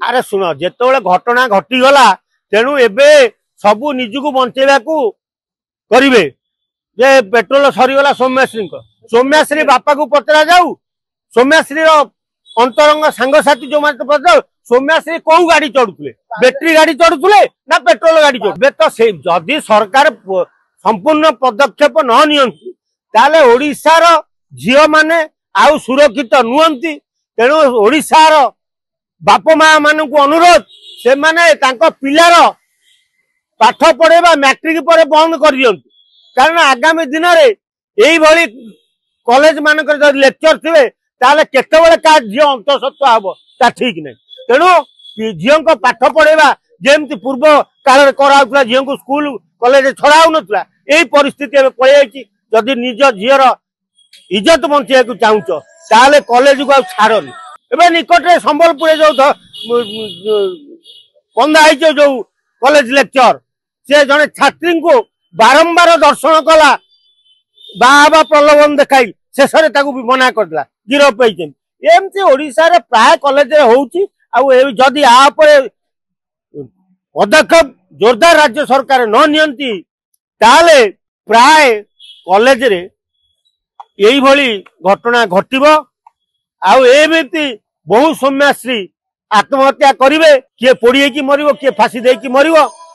अरे शुण जिते घटना घटीगला तेणु एबे सबू निजक बंचेवा करेंगे जे पेट्रोल सरीगला सौम्याश्री बापा को पचरा जाऊ सौम्याश्री अंतरंग सांगसाथी जो पचार सौम्याश्री कौ गाड़ी चढ़ुले बैटेरी गाड़ी चढ़ुले ना पेट्रोल गाड़ी चढ़े तो से जदि सरकार संपूर्ण पदक्षेप न नियंती ताले ओडिशार झील माने आउ सुरक्षित नुहंती तेणु ओडिशार बाप माँ मान को अनुरोध से माने तांको पिलार पाठ पढ़ेबा मैट्रिक पर बंद कर दियंतु कारण आगामी दिन में यही कॉलेज मानक लेक्चर थे ताले केतबेले का झील अंतसत्व हम ता ठीक नहीं तेणु झील को पाठ पढ़ेबा जेमती पूर्व काल कराउला झील को स्कूल कॉलेज छड़ा होनुला यही परिस्थिति पड़े जदि निज झीर इज्जत बंचा चाहूच ताले कॉलेज को छाड़नी एवं निकट में संबलपुर जो बंधा जो कॉलेज लेक्चर से जड़े छात्री को बारंबार दर्शन कला बाबा प्रलोभन देखाई शेष भी मना करदेला गिरफ पाई एमती ओडिशा रे प्राय कॉलेज होदी पदक्षेप जोरदार राज्य सरकार न नियंती ताले प्राय कॉलेज रे यही भली घटना घटिबो आउ एमती बहु सौम्याश्री आत्महत्या करेंगे किए पोड़ी की मर किए फांसी दे मर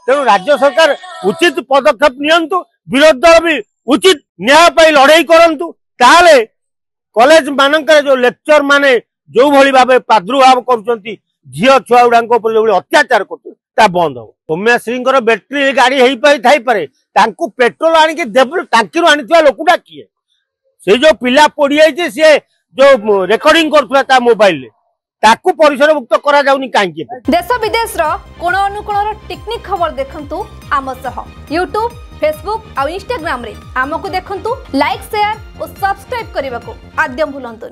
तेणु राज्य सरकार उचित पदक्षेप नियंतु विरोध दल भी उचित न्याय पाई लड़ाई करंतु ताले कॉलेज मानक जो लेक्चर माने जो भली भाव प्रादुर्भाव करुँच झील छुआ गुड़ा जो अत्याचार कर बंद हम सौम्याश्री बैटेरी गाड़ी हो पाई पारे पेट्रोल आणिक टांकी आनी लोकटा किए से जो पिला पोड़ी जाइए सी जो रेकर्डिंग कर मोबाइल ताकू परिसर मुक्त करा जाउनी कांकी देश विदेश कोण अनुकोण टेक्निक खबर देखंतु आम सह यूट्यूब फेसबुक और इंस्टाग्राम रे आमको देखंतु लाइक शेयर और सब्सक्राइब करने को आद्यम भूलंतु।